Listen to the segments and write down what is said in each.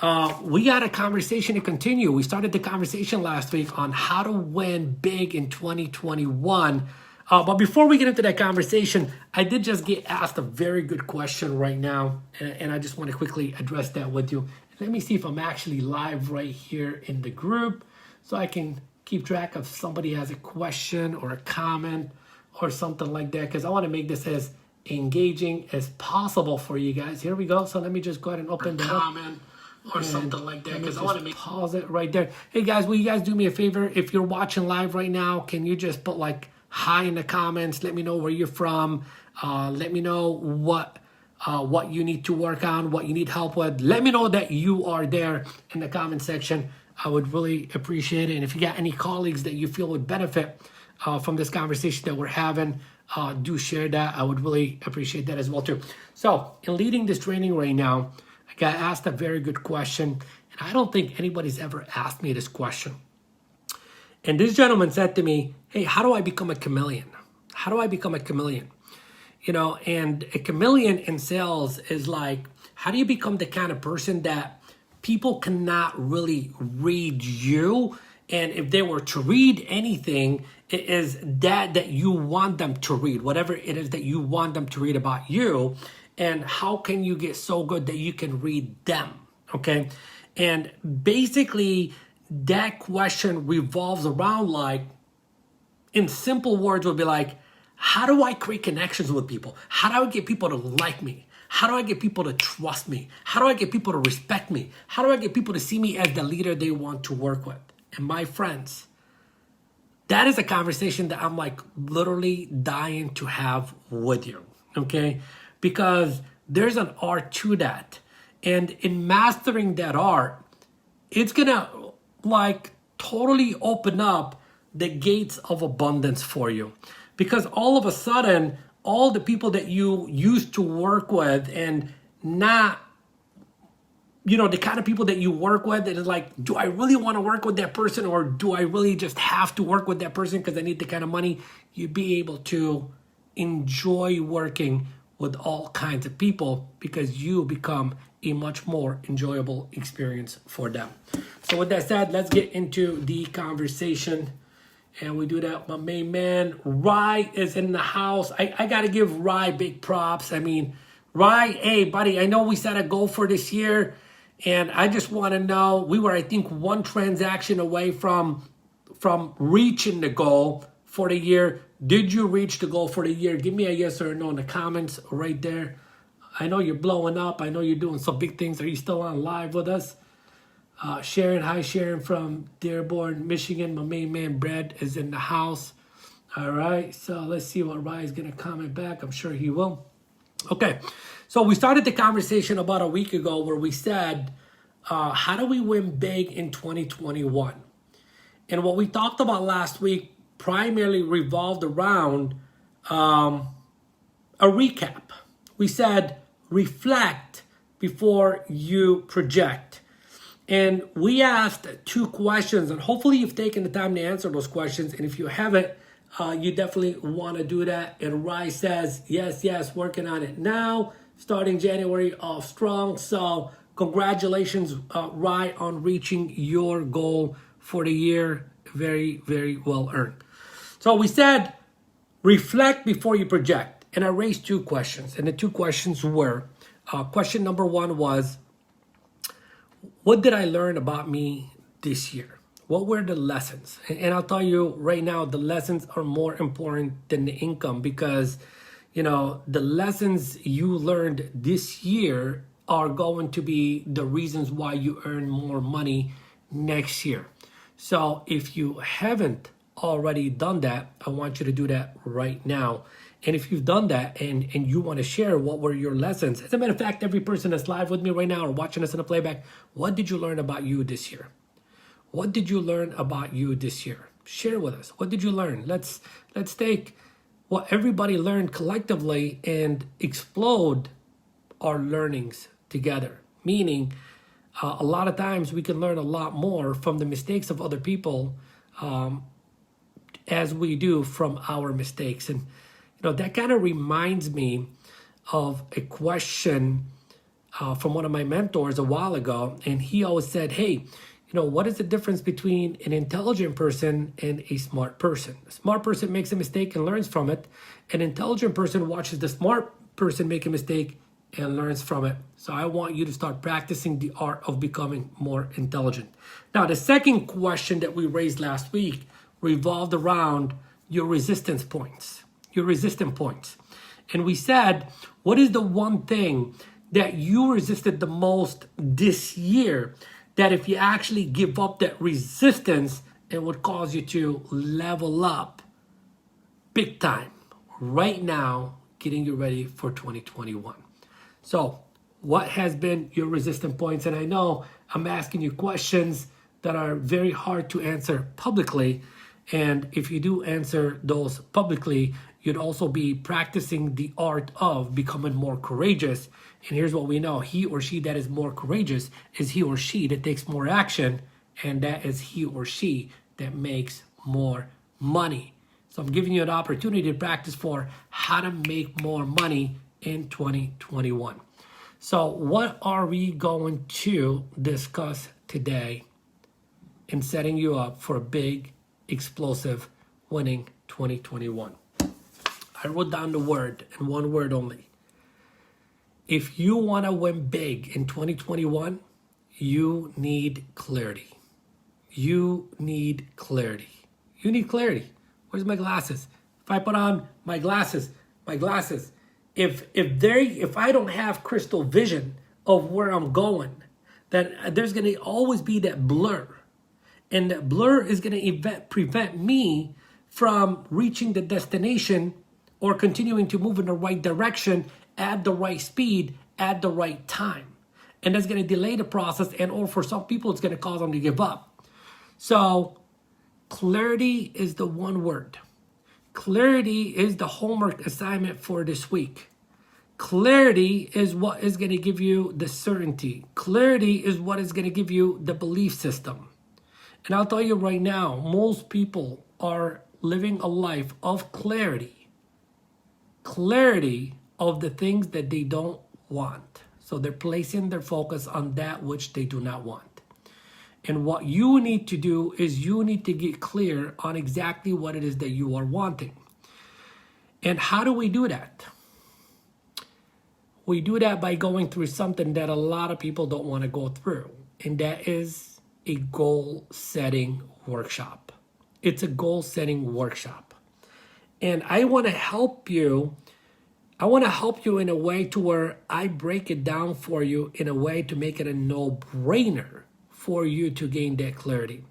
We got a conversation to continue. We started the conversation last week on how to win big in 2021. But before we get into that conversation, I did just get asked a very good question right now, and I just want to quickly address that with you. Let me see if I'm actually live right here in the group so I can keep track of somebody has a question or a comment or something like that, because I want to make this as engaging as possible for you guys. Here we go. So let me just go ahead and open the comment or something like that, because I want to pause it right there. Hey guys, will you guys do me a favor? If you're watching live right now, can you just put like hi in the comments? Let me know where you're from. Let me know what you need to work on, what you need help with. Let me know that you are there in the comment section. I would really appreciate it. And if you got any colleagues that you feel would benefit from this conversation that we're having, do share that. I would really appreciate that as well too. So in leading this training right now, I got asked a very good question, and I don't think anybody's ever asked me this question. And this gentleman said to me, hey, how do I become a chameleon? How do I become a chameleon? You know, and a chameleon in sales is like, how do you become the kind of person that people cannot really read you? And if they were to read anything, it is that you want them to read, whatever it is that you want them to read about you. And how can you get so good that you can read them? Okay. And basically that question revolves around, like, in simple words would be like, how do I create connections with people? How do I get people to like me? How do I get people to trust me? How do I get people to respect me? How do I get people to see me as the leader they want to work with? And my friends, that is a conversation that I'm like literally dying to have with you. Okay. Because there's an art to that. And in mastering that art, it's going to like totally open up the gates of abundance for you. Because all of a sudden, all the people that you used to work with and not, you know, the kind of people that you work with, that is like, do I really want to work with that person, or do I really just have to work with that person because I need the kind of money? You'd be able to enjoy working with all kinds of people because you become a much more enjoyable experience for them. So with that said, let's get into the conversation. And we do that. My main man, Rye, is in the house. I got to give Rye big props. I mean, Rye, hey, buddy, I know we set a goal for this year. And I just want to know, we were, I think, one transaction away from reaching the goal for the year. Did you reach the goal for the year? Give me a yes or a no in the comments right there. I know you're blowing up. I know you're doing some big things. Are you still on live with us? Sharon, hi Sharon from Dearborn, Michigan. My main man, Brad, is in the house. All right, so let's see what Ryan's going to comment back. I'm sure he will. Okay, so we started the conversation about a week ago where we said, how do we win big in 2021? And what we talked about last week primarily revolved around a recap. We said, reflect before you project. And we asked two questions, and hopefully you've taken the time to answer those questions. And if you haven't, you definitely want to do that. And Rye says, yes, working on it now, starting January off strong. So congratulations, Rye, on reaching your goal for the year. Very, very well earned. So we said, reflect before you project. And I raised two questions. And the two questions were, question number one was, what did I learn about me this year? What were the lessons? And I'll tell you right now, the lessons are more important than the income, because, you know, the lessons you learned this year are going to be the reasons why you earn more money next year. So if you haven't already done that, I want you to do that right now. And if you've done that and you want to share what were your lessons, as a matter of fact, every person that's live with me right now or watching us in a playback, what did you learn about you this year? What did you learn about you this year? Share with us. What did you learn? Let's take what everybody learned collectively and explode our learnings together. Meaning, a lot of times we can learn a lot more from the mistakes of other people as we do from our mistakes. And you know, that kind of reminds me of a question from one of my mentors a while ago, and he always said, hey, what is the difference between an intelligent person and a smart person? A smart person makes a mistake and learns from it. An intelligent person watches the smart person make a mistake and learns from it. So I want you to start practicing the art of becoming more intelligent. Now, the second question that we raised last week revolved around your resistance points, your resistance points. And we said, what is the one thing that you resisted the most this year that if you actually give up that resistance, it would cause you to level up big time right now, getting you ready for 2021. So what has been your resistance points? And I know I'm asking you questions that are very hard to answer publicly. And if you do answer those publicly, you'd also be practicing the art of becoming more courageous. And here's what we know. He or she that is more courageous is he or she that takes more action. And that is he or she that makes more money. So I'm giving you an opportunity to practice for how to make more money in 2021. So what are we going to discuss today in setting you up for a big, explosive, winning 2021? I wrote down the word, and one word only. If you want to win big in 2021, you need clarity. You need clarity. You need clarity. Where's my glasses? If I put on my glasses, if I don't have crystal vision of where I'm going, then there's going to always be that blur. And that blur is going to prevent me from reaching the destination or continuing to move in the right direction at the right speed at the right time. And that's going to delay the process, and or for some people, it's going to cause them to give up. So clarity is the one word. Clarity is the homework assignment for this week. Clarity is what is going to give you the certainty. Clarity is what is going to give you the belief system. And I'll tell you right now, most people are living a life of clarity. Clarity of the things that they don't want. So they're placing their focus on that which they do not want. And what you need to do is you need to get clear on exactly what it is that you are wanting. And how do we do that? We do that by going through something that a lot of people don't want to go through. And that is a goal setting workshop. It's a goal setting workshop. And I want to help you. I want to help you in a way to where I break it down for you in a way to make it a no-brainer for you to gain that clarity.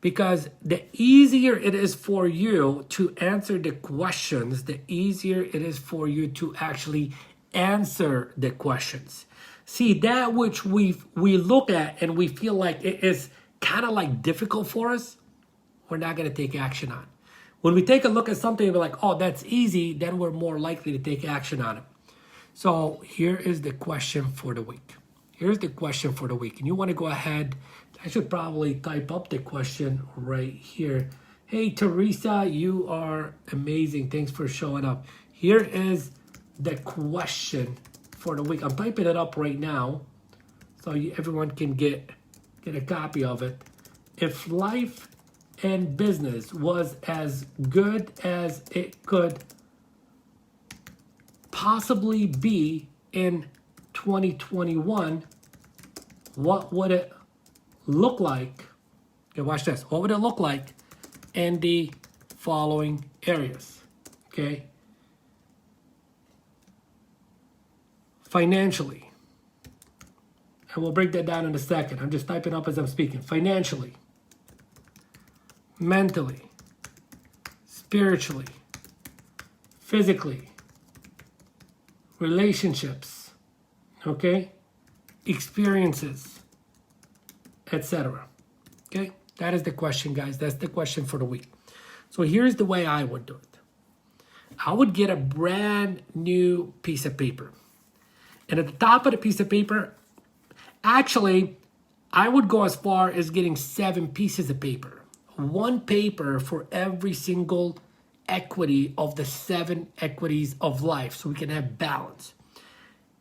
Because the easier it is for you to answer the questions, the easier it is for you to actually answer the questions. See, that which we look at and we feel like it is kind of like difficult for us, we're not going to take action on. When we take a look at something and we're like, oh, that's easy, then we're more likely to take action on it. So here is the question for the week. Here's the question for the week. And you want to go ahead. I should probably type up the question right here. Hey, Teresa, you are amazing. Thanks for showing up. Here is the question for the week. I'm typing it up right now so everyone can get a copy of it. If life and business was as good as it could possibly be in 2021, what would it look like? Okay, watch this. What would it look like in the following areas? Okay. Financially. And we'll break that down in a second. I'm just typing up as I'm speaking. Financially. Mentally. Spiritually. Physically. Relationships. Okay? Experiences. Etc. Okay? That is the question, guys. That's the question for the week. So here's the way I would do it. I would get a brand new piece of paper. And at the top of the piece of paper, actually, I would go as far as getting 7 pieces of paper. 1 paper for every single equity of the 7 equities of life so we can have balance.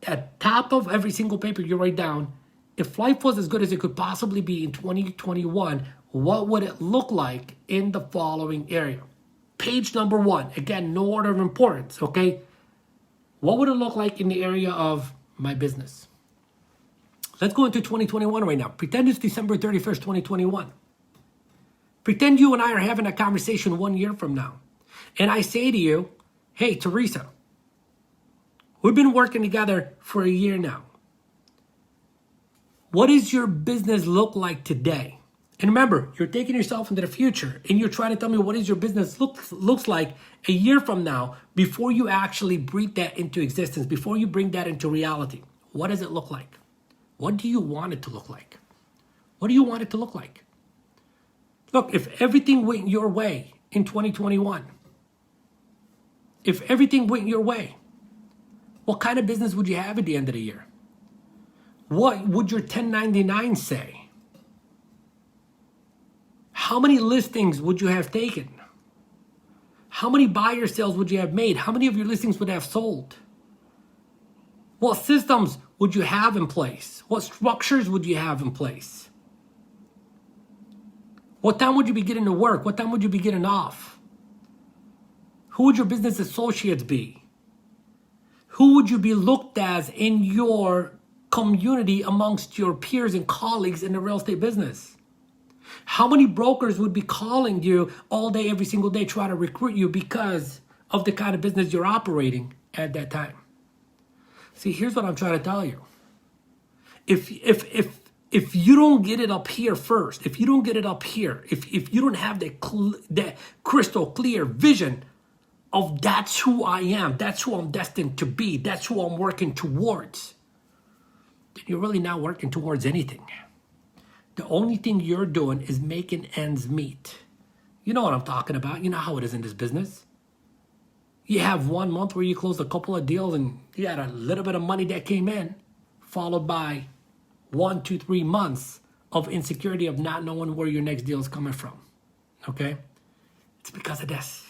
at top of every single paper you write down, if life was as good as it could possibly be in 2021, what would it look like in the following area? Page number 1. Again, no order of importance, okay? What would it look like in the area of my business? Let's go into 2021 right now. Pretend it's December 31st, 2021. Pretend you and I are having a conversation 1 year from now. And I say to you, hey, Teresa, we've been working together for a year now. What does your business look like today? And remember, you're taking yourself into the future and you're trying to tell me what does your business looks like a year from now before you actually breathe that into existence, before you bring that into reality. What does it look like? What do you want it to look like? What do you want it to look like? Look, if everything went your way in 2021, if everything went your way, what kind of business would you have at the end of the year? What would your 1099 say? How many listings would you have taken? How many buyer sales would you have made? How many of your listings would have sold? What systems would you have in place? What structures would you have in place? What time would you be getting to work? What time would you be getting off? Who would your business associates be? Who would you be looked as in your community amongst your peers and colleagues in the real estate business? How many brokers would be calling you all day, every single day, trying to recruit you because of the kind of business you're operating at that time? See, here's what I'm trying to tell you. If you don't get it up here first, if you don't get it up here, if you don't have that crystal clear vision of that's who I am, that's who I'm destined to be, that's who I'm working towards, then you're really not working towards anything. The only thing you're doing is making ends meet. You know what I'm talking about. You know how it is in this business. You have 1 month where you closed a couple of deals and you had a little bit of money that came in, followed by 1, 2, 3 months of insecurity of not knowing where your next deal is coming from. Okay? It's because of this.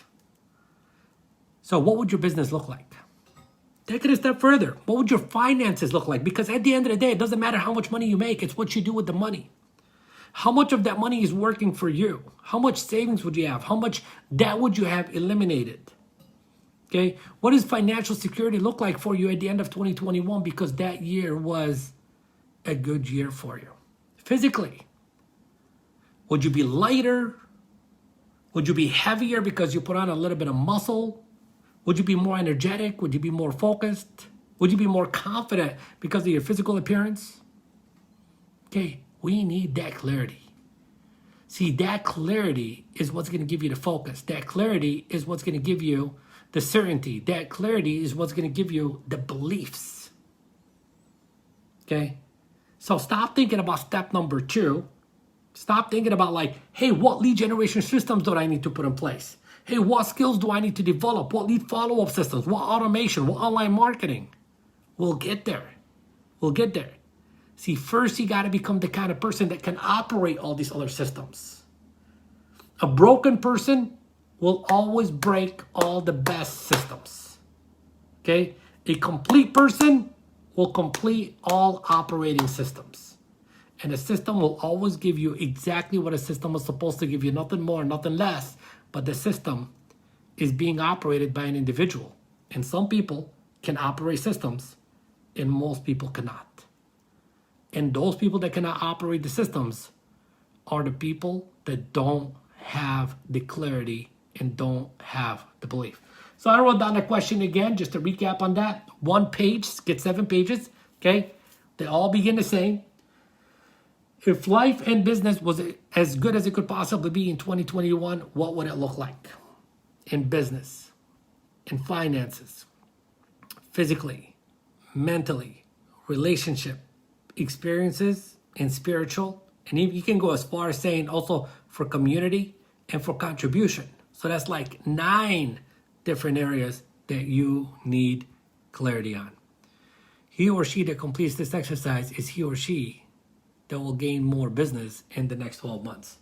So what would your business look like? Take it a step further. What would your finances look like? Because at the end of the day, it doesn't matter how much money you make. It's what you do with the money. How much of that money is working for you? How much savings would you have? How much debt would you have eliminated? Okay? What does financial security look like for you at the end of 2021? Because that year was a good year for you. Physically, would you be lighter? Would you be heavier because you put on a little bit of muscle? Would you be more energetic? Would you be more focused? Would you be more confident because of your physical appearance? Okay, we need that clarity. See, that clarity is what's going to give you the focus. That clarity is what's going to give you the certainty. That clarity is what's going to give you the beliefs. Okay? So stop thinking about step number 2. Stop thinking about like, hey, what lead generation systems do I need to put in place? Hey, what skills do I need to develop? What lead follow-up systems? What automation? What online marketing? We'll get there. We'll get there. See, first you got to become the kind of person that can operate all these other systems. A broken person will always break all the best systems. Okay? A complete person will complete all operating systems. And a system will always give you exactly what a system was supposed to give you, nothing more, nothing less. But the system is being operated by an individual. And some people can operate systems, and most people cannot. And those people that cannot operate the systems are the people that don't have the clarity and don't have the belief. So I wrote down the question again, just to recap on that. 1 page, get 7 pages, okay? They all begin the same. If life and business was as good as it could possibly be in 2021, what would it look like? In business, in finances, physically, mentally, relationship, experiences, and spiritual. And you can go as far as saying also for community and for contribution. So that's like 9 different areas that you need clarity on. He or she that completes this exercise is he or she that will gain more business in the next 12 months.